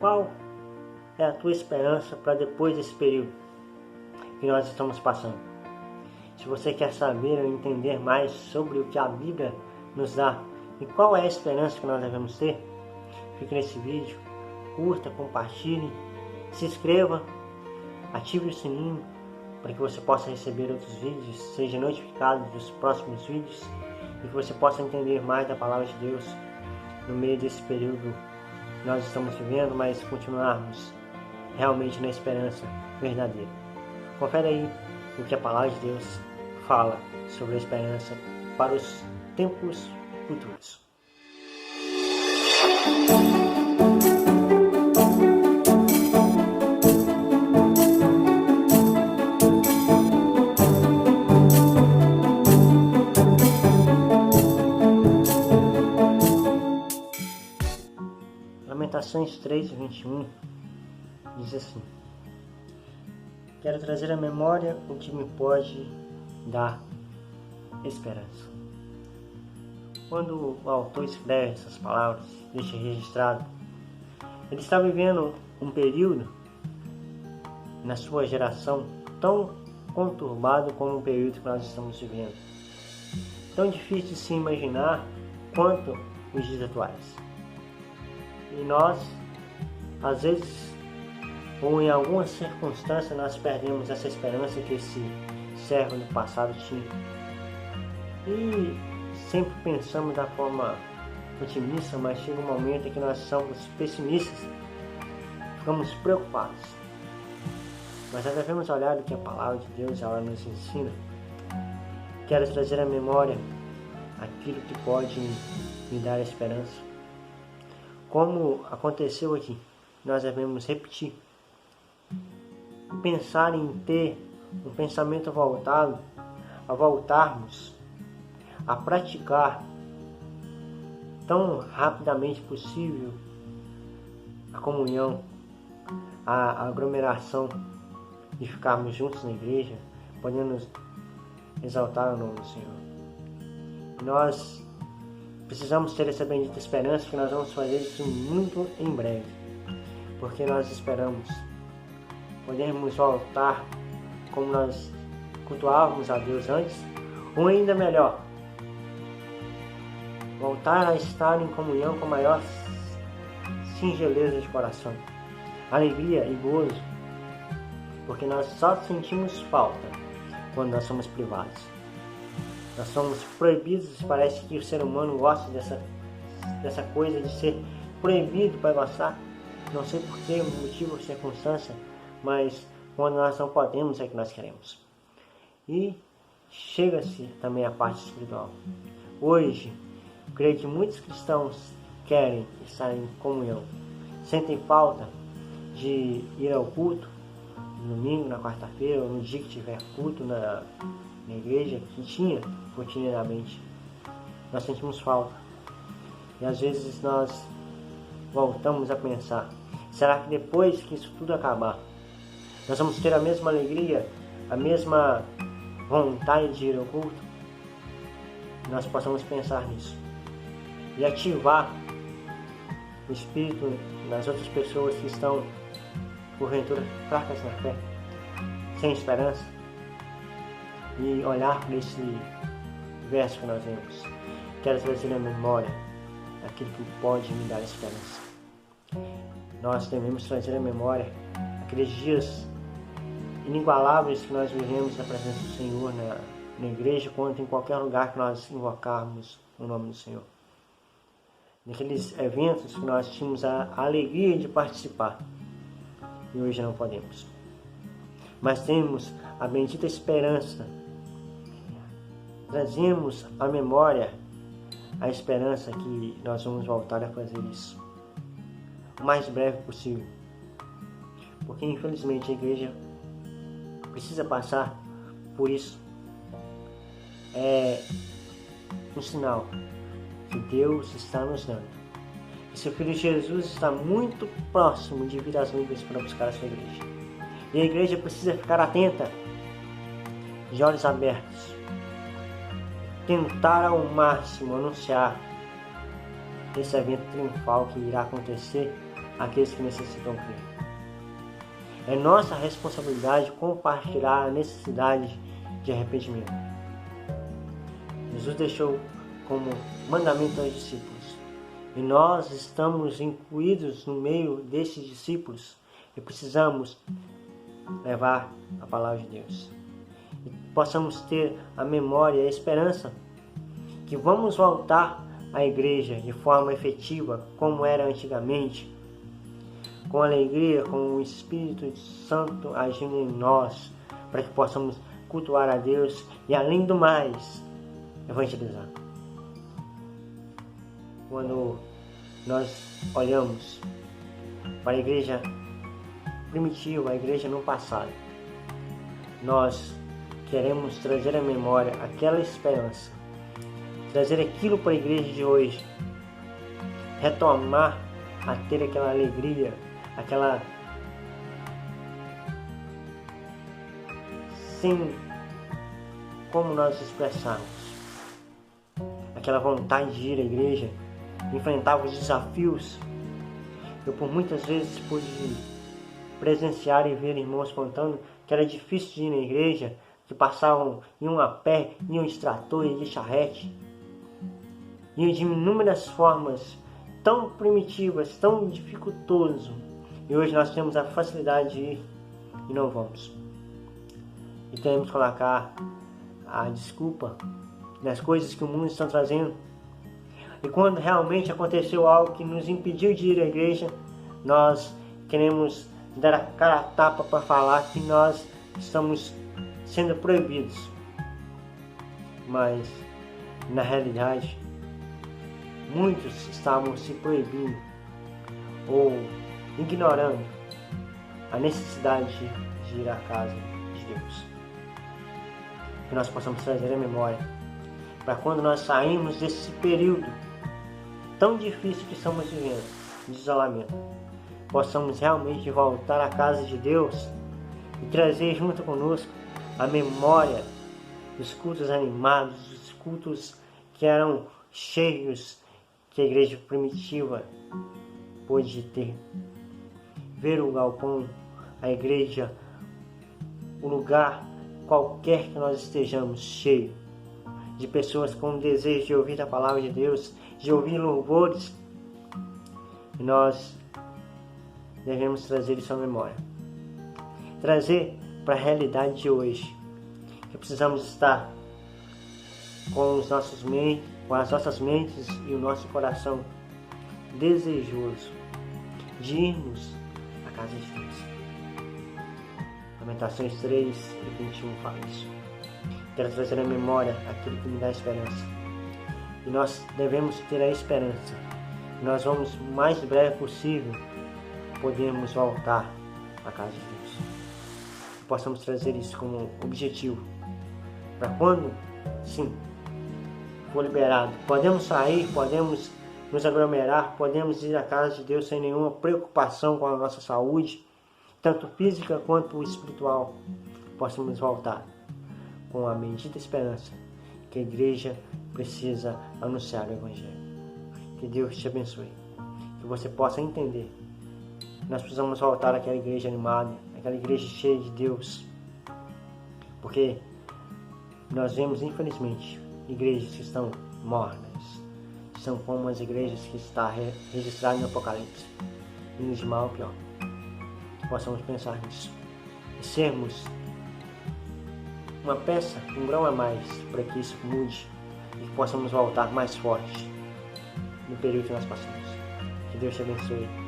qual é a tua esperança para depois desse período que nós estamos passando? Se você quer saber ou entender mais sobre o que a Bíblia nos dá e qual é a esperança que nós devemos ter, fique nesse vídeo, curta, compartilhe, se inscreva, ative o sininho para que você possa receber outros vídeos, seja notificado dos próximos vídeos e que você possa entender mais da Palavra de Deus no meio desse período que nós estamos vivendo, mas continuarmos realmente na esperança verdadeira. Confere aí o que a Palavra de Deus fala sobre a esperança para os tempos futuros. Lamentações 3:21 diz assim: quero trazer à memória o que me pode dar esperança. Quando o autor escreve essas palavras, deixa registrado, ele está vivendo um período na sua geração tão conturbado como o período que nós estamos vivendo. Tão difícil de se imaginar quanto os dias atuais. E nós, às vezes, ou em algumas circunstâncias, nós perdemos essa esperança que esse servo do passado tinha. E sempre pensamos da forma otimista, mas chega um momento em que nós somos pessimistas, ficamos preocupados. Mas nós devemos olhar o que a Palavra de Deus ela nos ensina. Quero trazer à memória aquilo que pode me dar esperança. Como aconteceu aqui, nós devemos repetir, pensar em ter um pensamento voltado a voltarmos a praticar tão rapidamente possível a comunhão, a aglomeração, de ficarmos juntos na igreja, podendo exaltar o nome do Senhor. Nós precisamos ter essa bendita esperança que nós vamos fazer isso muito em breve, porque nós esperamos podermos voltar como nós cultuávamos a Deus antes, ou ainda melhor, voltar a estar em comunhão com maior singeleza de coração, alegria e gozo, porque nós só sentimos falta quando nós somos privados. Nós somos proibidos, parece que o ser humano gosta dessa coisa de ser proibido para gostar. Não sei por que, motivo ou circunstância, mas quando nós não podemos é que nós queremos. E chega-se também a parte espiritual. Hoje, creio que muitos cristãos querem estar em comunhão, sentem falta de ir ao culto, no domingo, na quarta-feira, ou no dia que tiver culto na igreja, que tinha rotineiramente. Nós sentimos falta. E às vezes nós voltamos a pensar, será que depois que isso tudo acabar, nós vamos ter a mesma alegria, a mesma vontade de ir ao culto? Nós possamos pensar nisso e ativar o espírito nas outras pessoas que estão porventura fracas na fé, sem esperança, e olhar para esse verso que nós vemos. Quero trazer na memória aquilo que pode me dar esperança. Nós devemos trazer à memória aqueles dias inigualáveis que nós vivemos na presença do Senhor, na igreja, quanto em qualquer lugar que nós invocarmos o nome do Senhor. Naqueles eventos que nós tínhamos a alegria de participar, e hoje não podemos. Mas temos a bendita esperança, trazemos à memória a esperança que nós vamos voltar a fazer isso o mais breve possível, porque infelizmente a igreja precisa passar por isso. É um sinal que Deus está nos dando, que seu Filho Jesus está muito próximo de vir às nuvens para buscar a sua igreja, e a igreja precisa ficar atenta, de olhos abertos, tentar ao máximo anunciar esse evento triunfal que irá acontecer àqueles que necessitam crer. É nossa responsabilidade compartilhar a necessidade de arrependimento. Jesus deixou como mandamento aos discípulos. E nós estamos incluídos no meio desses discípulos e precisamos levar a palavra de Deus. E possamos ter a memória e a esperança que vamos voltar à igreja de forma efetiva, como era antigamente, com alegria, com o Espírito Santo agindo em nós, para que possamos cultuar a Deus e, além do mais, evangelizar. Quando nós olhamos para a igreja primitiva, a igreja no passado, nós queremos trazer à memória aquela esperança, trazer aquilo para a igreja de hoje, retomar a ter aquela alegria, aquela sem como nós expressarmos, aquela vontade de ir à igreja, enfrentar os desafios. Eu por muitas vezes pude presenciar e ver irmãos contando que era difícil de ir na igreja, que passavam, iam a pé, iam de trator e de charrete, iam de inúmeras formas tão primitivas, tão dificultosas. E hoje nós temos a facilidade de ir e não vamos. E temos que colocar a desculpa das coisas que o mundo está trazendo. E quando realmente aconteceu algo que nos impediu de ir à igreja, nós queremos dar a cara a tapa para falar que nós estamos sendo proibidos. Mas, na realidade, muitos estavam se proibindo ou ignorando a necessidade de ir à casa de Deus. Que nós possamos trazer a memória para quando nós sairmos desse período tão difícil que estamos vivendo, de isolamento, possamos realmente voltar à casa de Deus e trazer junto conosco a memória dos cultos animados, dos cultos que eram cheios, que a igreja primitiva pôde ter. Ver o galpão, a igreja, o lugar qualquer que nós estejamos cheio de pessoas com desejo de ouvir a palavra de Deus, de ouvir louvores, e nós devemos trazer isso à memória, trazer para a realidade de hoje, que precisamos estar com as nossas mentes e o nosso coração desejoso de irmos à casa de Deus. Lamentações 3 e 21 fala isso. Quero trazer à memória aquilo que me dá esperança. E nós devemos ter a esperança. Nós vamos, o mais breve possível, podermos voltar à casa de Deus. Possamos trazer isso como objetivo. Para quando, sim, for liberado, podemos sair, podemos nos aglomerar, podemos ir à casa de Deus sem nenhuma preocupação com a nossa saúde, tanto física quanto espiritual. Possamos voltar com a bendita esperança que a igreja precisa anunciar o Evangelho. Que Deus te abençoe. Que você possa entender. Nós precisamos voltar àquela igreja animada, aquela igreja cheia de Deus. Porque nós vemos, infelizmente, igrejas que estão mornas. São como as igrejas que está registradas no Apocalipse. Indo de mal ao pior. Que possamos pensar nisso. E sermos uma peça, um grão a mais, para que isso mude e que possamos voltar mais fortes no período que nós passamos. Que Deus te abençoe.